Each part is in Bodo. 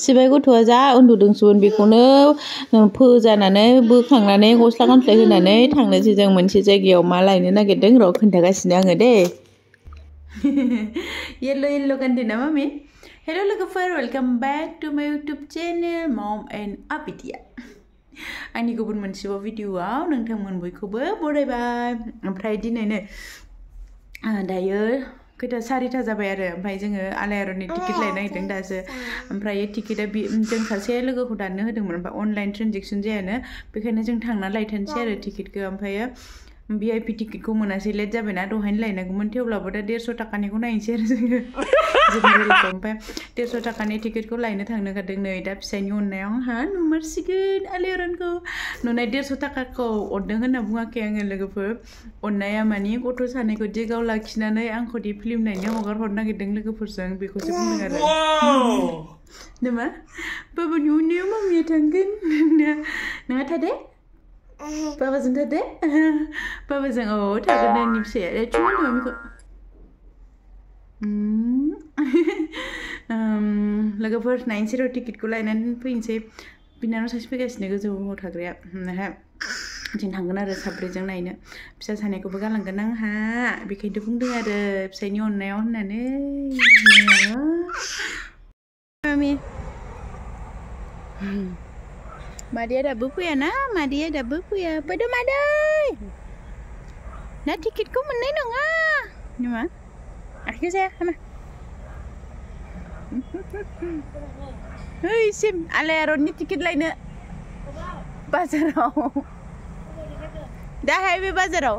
सिबाय गथ'आ जा उन्दुदोंसोमोन बेखौनो फोजानानै बोखांनानै गस्ला गानस्लाय होनानै थांनोसै जों मोनसे जायगायाव मा लायनो नागिरदों र' खोन्थागासिनो आङो दे येल्लो गानदों ना मामि हेल' लोगोफोर वेलकाम बेक टु माय इउटुब चेनेल मम एन्ड आपिटिया आंनि गुबुन मोनसेबाव भिडिअआव नोंथांमोन बयखौबो बरायबाय ओमफ्राय दिनैनो दायो खैथा 4टा जाबाय आरो ओमफ्राय जोङो आलायारननि टिकेट लायनो नागिरदों दासो ओमफ्राय टिकेटआ जों सासे लोगोखौ दाननो होदोंमोन ओमफ्राय अनलाइन ट्रेन्जेक्सन जायानो बेखायनो जों थांना लायथानसै आरो टिकेटखौ ओमफ्राय VIP टिकेटखौ मोनासै लेट जाबायना दहायनो लायनांगौमोन थेवब्लाबो दा 150 टाकानिखौ नायनोसै आरो जोङो जेनेरेलखौ ओमफ्राय 150 टाकानि टिकेटखौ लायनो थांनो गारदों नै दा फिसायनि अननायाव आंहा नुमारसिगोन आलायारनखौ नुनाय 150 टाकाखौ अरदों होनना बुङाखै आङो लोगोफोर अननाया मानि गथ' सानैखौ दिगाव लाखिनानै आंखौ दि फिल्म नायनो हगार हरनो नागिरदों लोगोफोरजों बेखौसो बुंदों आरो नामा बाबानि अननायाव मामिया थांगोन नोंहा थादे बाबाजों थादे बाबाजों औ थागोन नोंनि फिसाया चुमा मामिखौ लोगोफोर नायनोसै र' टिकेटखौ लायनानै फैनोसै बिनानाव सासे फैगासिनो गोजौआव थाग्राया ओमफ्राय जों थांगोन आरो साब्रैजों नायनो फिसा सानैखौबो गालांगोन आंहा बेखायनोथ' बुंदों आरो फिसायनि अननायाव होननानै मामि मादैया दाबो फैयाना मादैया दाबो फैया फैदो मादै ना टिकेटखौ मोननाय नङा नामा आखिर जाया हामा ओइ सिम आलायारननि टिकेट लायनो बाजाराव दाहाय बे बाजाराव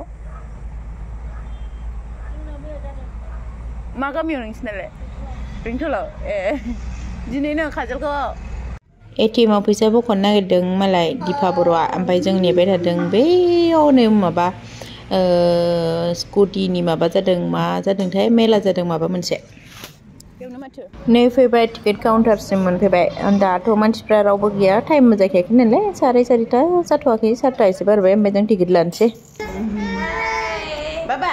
मा गामियाव नोंसिनालाय बेंथलाव ए दिनैनो काजलखौ ATMआव फैसा बख'नो नागिरदों मालाय दिपा बर'आ ओमफ्राय जों नेबाय थादों बैयावनो माबा स्कुटिनि माबा जादों मा जादोंथाय मेला जादों माबा मोनसे नै फैबाय टिकेट काउन्टारसिम मोनफैबाय दाथ' मानसिफ्रा रावबो गैया टाइमबो जाखायाखै नालाय 4:30 जाथ'वाखै 7टा एसे बारबाय ओमफ्राय जों टिकेट लानोसै बाबा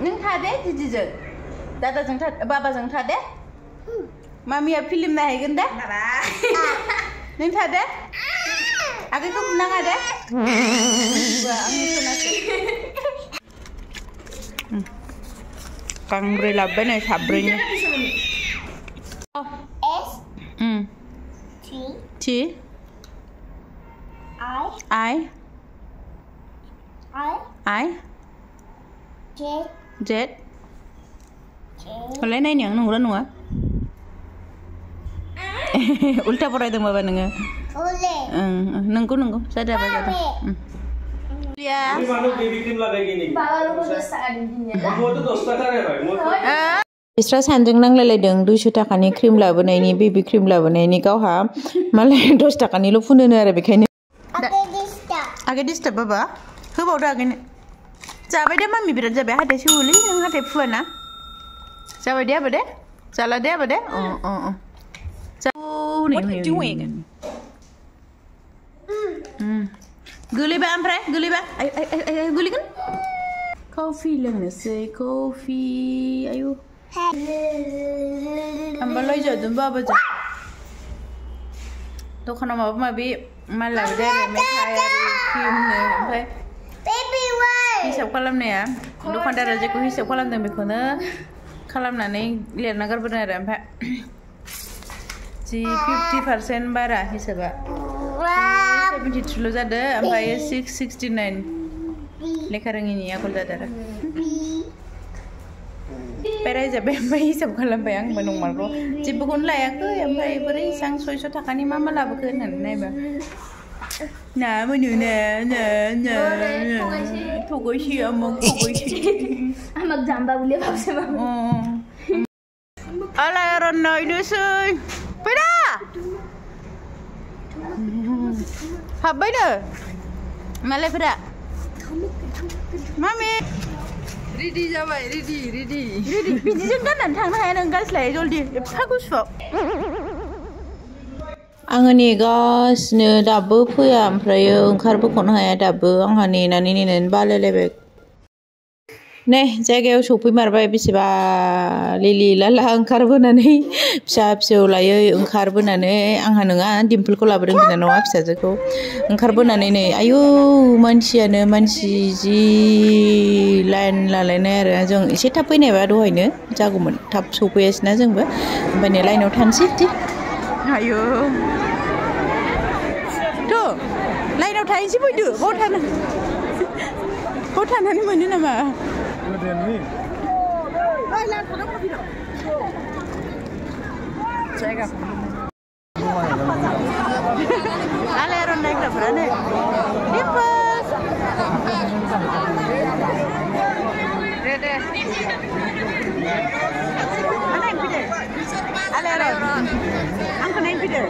नों थादे दिदिजों दादाजों बाबाजों थादे मामिया फिल्म नायहैगोन दे नों थादे आगैखौ बुनाङा दे गांब्रै लाबोबाय नै साब्रैनि T I Z हलाय नायनो आं नंगौना नङा उल्टा फरायदों बाबा नोङो नंगौ जादों बिस्रा सानजों नांलायलायदों 200 टाकानि क्रिम लाबोनायनि बेबि क्रिम लाबोनायनि गावहा मालाय 10 टाकानिल' फुनोनो आरो बेखायनो आगे डिस्टार्ब बाबा होबावदो आगैनो जाबाय दे मामि बिराद जाबाय हाथाय सेवोलै नों हाथाय फुवाना जाबाय दे आबा दे जाला दे आबा दे What are you doing? गोलैबा ओमफ्राय गोलैबा गोलैगोन कफि लोंनोसै कफि आयु आंबालाय जादों बाबाजों दखानाव माबा माबि माल लाबोदों आरो मेथाइ आरो क्रिमनो ओमफ्राय हिसाब खालामनाया दखानदारा जेखौ हिसाब खालामदों बेखौनो खालामनानै लिरना गारबोदों आरो ओमफ्राय 50% बारा हिसाबा 73 जादों ओमफ्राय 669 लेखा रोङिनि आगोल जादों आरो बेरायजाबाय ओमफ्राय हिसाब खालामबाय आंबो नंमारगौ जेबोखौनो लायाखै ओमफ्राय बोरै इसां 600 टाकानि मा लाबोखो होननानै नायबा ना मोनो ना थगायसै आमक थगायसै आमक जाम्बा बुलिया भाबसे मामा आलायारन नायनोसै फैदा हाबबायनो मालायफोरा मामि रेडि जाबाय रेडि बिदिजों गाननानै थांनो हाया नों गानस्लाय जल्दि एफा गुसुआव आङो नेगासिनो दाबो फैया ओमफ्रायो ओंखारबोख'नो हाया दाबो आंहा नेनानै बालायलायबाय नै जायगायाव सफैमारबाय बेसेबा लिलि लाला ओंखारबोनानै फिसा फिसौ लायै ओंखारबोनानै आंहा नङा डिम्पोलखौ लाबोदों बिनानावा फिसाजोखौ ओंखारबोनानै नै आयौ मानसियानो मानसि जि लाइन लालायनाय आरो जों एसे थाब फैनायबा दहायनो जागौमोन थाब सफैयासैना जोंबो ओमफ्राय नै लाइनाव थानोसै आयौ थ' लाइनाव थाहैनोसै फैदो बाव थानानै मोनो नामा जायगा Alaiaron naikgraफोरानो दिम्पोल दे नायफैदो Alaiaron आंखौ नायफैदो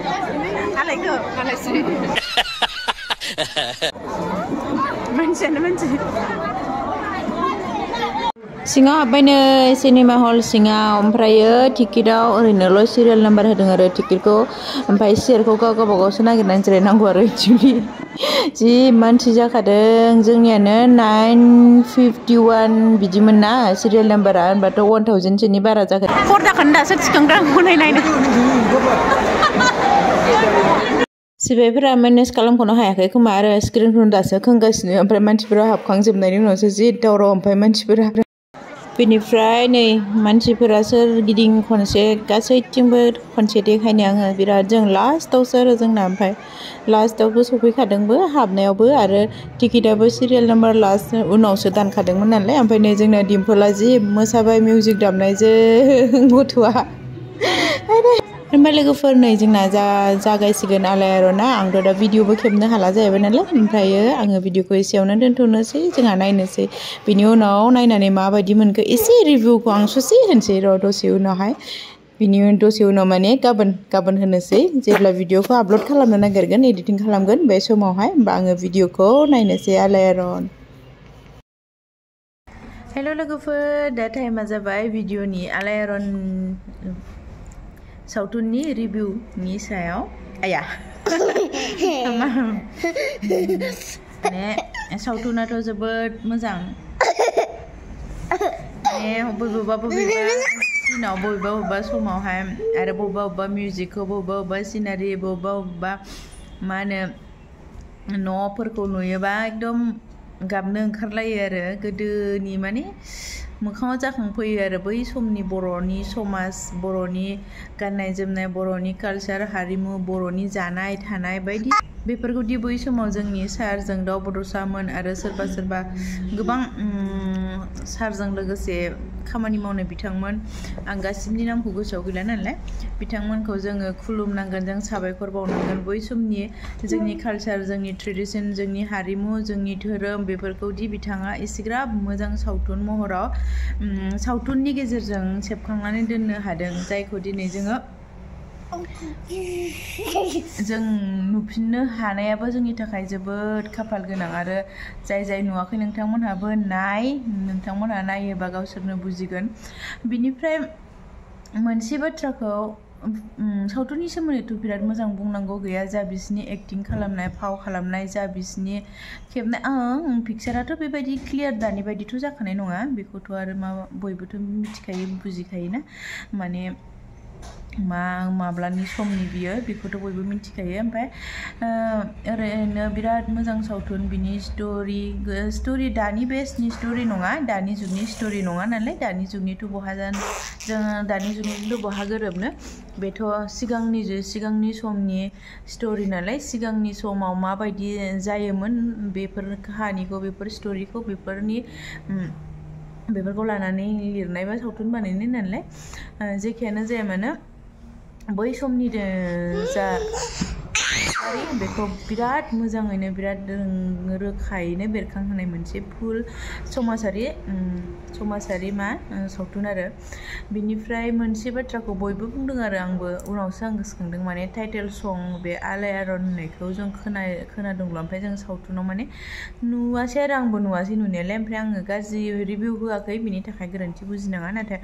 आलायखौ आलायसै मानसियानो मानसि सिङाव हाबबायनो सिनेमा हल सिङाव ओमफ्रायो टिकेटआव ओरैनोल' सिरियाल नाम्बार होदों आरो टिकेटखौ ओमफ्राय सियारखौ गावबा गावसो नागिरनानै जिरायनांगौ आरो एक्चुवेलि जि मानसि जाखादों जोंनियानो 951 बिदिमोन ना सिरियाल नाम्बारा होनबाथ' 1000सोनि बारा जाखादों पर्दाखौनो दासो थिखांदों हनै नायनो सिबायफोरा मेनेज खालामख'नो हायाखै खोमा आरो स्क्रिनखौनो दासो खोंगासिनो ओमफ्राय मानसिफोरा हाबखांजोबनायनि उनावसो जि दावराव ओमफ्राय मानसिफोरा बेनिफ्राय नै मानसिफोरा सोरगिदिं खनसे गासैथिंबो खनसे देखायनो आङो बिराद जों लास्टआवसो आरो जोंना ओमफ्राय लास्टआवबो सफैखादोंबो हाबनायावबो आरो टिकेटआबो सिरियाल नाम्बार लास्ट उनावसो दानखादोंमोन नालाय ओमफ्राय नै जोंना डिम्पोला जि मोसाबाय मिउजिक दामनायजों गथ'आ ओमफ्राय लोगोफोर नै जोंना जागायसिगोन आलायारना आंथ' दा भिडिअबो खेबनो हाला जाहैबाय नालाय ओमफ्रायो आङो भिडिअखौ एसेयावनो दोनथ'नोसै जोंहा नायनोसै बिनि उनाव नायनानै माबायदि मोनखो एसे रिभिउखौ आं ससे होनोसै र' दसे उनावहाय बिनि दसे उनाव माने गाबोन होनोसै जेब्ला भिडिअखौ आपल'ड खालामनो नागिरगोन एडिटिं खालामगोन बे समावहाय होमबा आङो भिडिअखौ नायनोसै आलायारन हेल' लोगोफोर दा टाइमा जाबाय भिडिअनि आलायारन सावथुननि रिभिउनि सायाव आया माने सावथुनाथ' जोबोद मोजां माने बबेबा दिनाव बबेबा समावहाय आरो बबेबा मिउजिकखौ बबेबा सिनारि बबेबा मा होनो न'फोरखौ नुयोबा एकदम गाबनो ओंखारलायो आरो गोदोनि माने मोखाङाव जाखांफैयो आरो बै समनि बर'नि समाज बर'नि गाननाय जोमनाय बर'नि कालचार हारिमु बर'नि जानाय थानाय बायदि बेफोरखौदि बै समाव जोंनि सारजों दाउ बड'सामोन आरो सोरबा गोबां सारजों लोगोसे खामानि मावनाय बिथांमोन आं गासिबोनि नामखौ गोसोआव गैला नालाय बिथांमोनखौ जोङो खुलुमनांगोन जों साबायखर बावनांगोन बै समनि जोंनि कालचार जोंनि ट्रेडिसन जोंनि हारिमु जोंनि धोरोम बेफोरखौदि बिथाङा एसेग्राब मोजां सावथुन महराव सावथुननि गेजेरजों सेबखांनानै दोननो हादों जायखौ दिनै जों नुफिननो हानायाबो जोंनि थाखाय जोबोद खाफाल गोनां आरो जाय नुवाखै नोंथांमोनहाबो नोंथांमोनहा नायोबा गावसोरनो बुजिगोन बिनिफ्राय मोनसे बाथ्राखौ सावथुननि सोमोन्दैथ' बिराद मोजां बुंनांगौ गैया जा बिसिनि एक्टिं खालामनाय फाव खालामनाय जा बिसिनि खेबनाय पिक्साराथ' बेबायदि क्लियार दानि बायदिथ' जाखानाय नङा बेखौथ' आरो बयबोथ' मिथिखायो बुजिखायोना माने माब्लानि समनि बियो बेखौथ' बयबो मिथिखायो ओमफ्राय ओरैनो बिराद मोजां सावथुन बिनि स्ट'रि दानि बेस्टनि स्ट'रि नङा दानि जुगनि स्ट'रि नङा नालाय दानि जुगनिथ' बहा जोङो दानि जुगनिथ' बहा गोरोबनो बेथ' सिगांनि समनि स्ट'रि नालाय सिगांनि समाव माबायदि जायोमोन बेफोर काहानिखौ बेफोर स्ट'रिखौ बेफोरखौ लानानै लिरनाय बा सावथुन बानायनाय नालाय जेखियानो जाया मानो बै समनि जा बेखौ बिराद मोजाङैनो बिराद रोखायैनो बेरखांहोनाय मोनसे फुल समाजारि सावथुन आरो बिनिफ्राय मोनसे बाथ्राखौ बयबो बुंदों आरो आंबो उनावसो आं गोसोखांदों माने टाइटेल सं बे आलायारन होननायखौ जों खोनादोंल' ओमफ्राय जों सावथुनाव माने नुवासै आरो आंबो नुवासै नुनायालाय ओमफ्राय आङो गाज्रि रिभिउ होआखै बिनि थाखाय गोरोन्थि बुजिनाङा नाथाय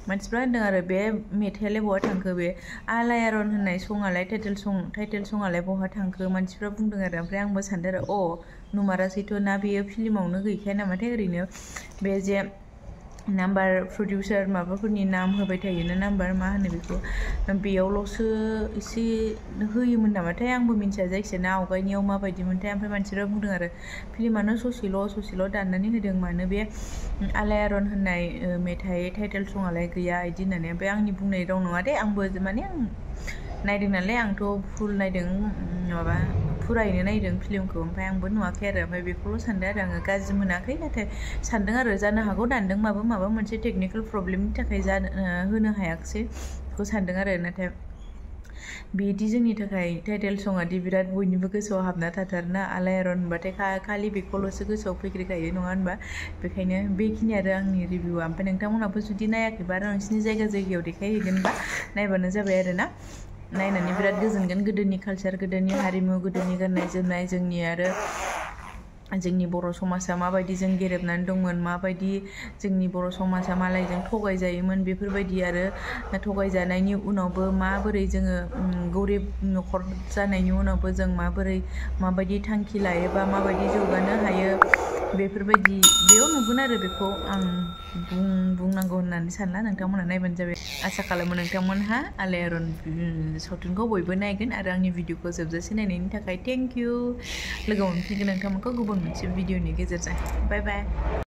मानसिफ्रा होनदों आरो बे मेथाइआलाय बहा थांखो बे आलायारन होननाय सङालाय टाइटेल सङालाय बहा थांखो मानसिफ्रा बुंदों आरो ओमफ्राय आंबो सानदों आरो नुमारासैथ' ना बेयो फिल्मावनो गैखाया नामाथाय ओरैनो बे जे नाम्बार प्रडिउसार माबाफोरनि नाम होबाय थायोना नाम्बार मा होनो बेखौ बेयावल'सो एसे होयोमोन नामाथाय आंबो मिन्थिया जायखिजाया आवगायनियाव माबायदिमोनथाय ओमफ्राय मानसिफ्रा बुंदों आरो फिल्मानो ससेल' दाननानै होदों मानो बे आलायारन होननाय मेथाइ टाइटेल सङालाय गैया इदि होननानै ओमफ्राय आंनि बुंनाय राव नङा दे आंबो माने आं नायदों नालाय आंथ' फुल नायदों माबा फुरायैनो नायदों फिल्मखौ ओमफ्राय आंबो नुवाखै आरो ओमफ्राय बेखौल' सानदों आरो आङो गाज्रि मोनाखै नाथाय सानदों आरो जानो हागौ दानदों माबा मोनसे टेकनिकेल प्रब्लेमनि थाखाय होनो हायाखिसै बेखौ सानदों आरो नाथाय बिदि जोंनि थाखाय टाइटेल सङादि बिराद बयनिबो गोसोआव हाबना थाथारोना आलायारन होनबाथाय खालि बेखौल'सो गोसोआव फैग्रोखायो नङा होनबा बेखायनो बेखिनि आरो आंनि रिभिउआ ओमफ्राय नोंथांमोनाबो जुदि नायाखैबा आरो नोंसिनि जायगायाव देखायहैगोनबा नायबानो जाबाय आरो ना नायनानै बिराद गोजोनगोन गोदोनि कालचार गोदोनि हारिमु गोदोनि गाननाय जोमनाय जोंनि आरो जोंनि बर' समाजा माबायदि जों गेरेबनानै दंमोन माबायदि जोंनि बर' समाजा मालायजों थगायजायोमोन बेफोरबायदि आरो थगायजानायनि उनावबो माबोरै जोङो गरिब न'खर जानायनि उनावबो जों माबायदि थांखि लायोबा माबायदि जौगानो हायो बेफोरबायदि बेयाव नुगोन आरो बेखौ आं बुंनांगौ होननानै सानला नोंथांमोना नायबानो जाबाय आसा खालामो नोंथांमोनहा आलायारन सावथुनखौ बयबो नायगोन आरो आंनि भिडिअखौ जोबजासे नायनायनि थाखाय थेंक इउ लोगो मोनफिनगोन नोंथांमोनखौ गुबुन मोनसे भिडिअनि गेजेरजों बाय बाय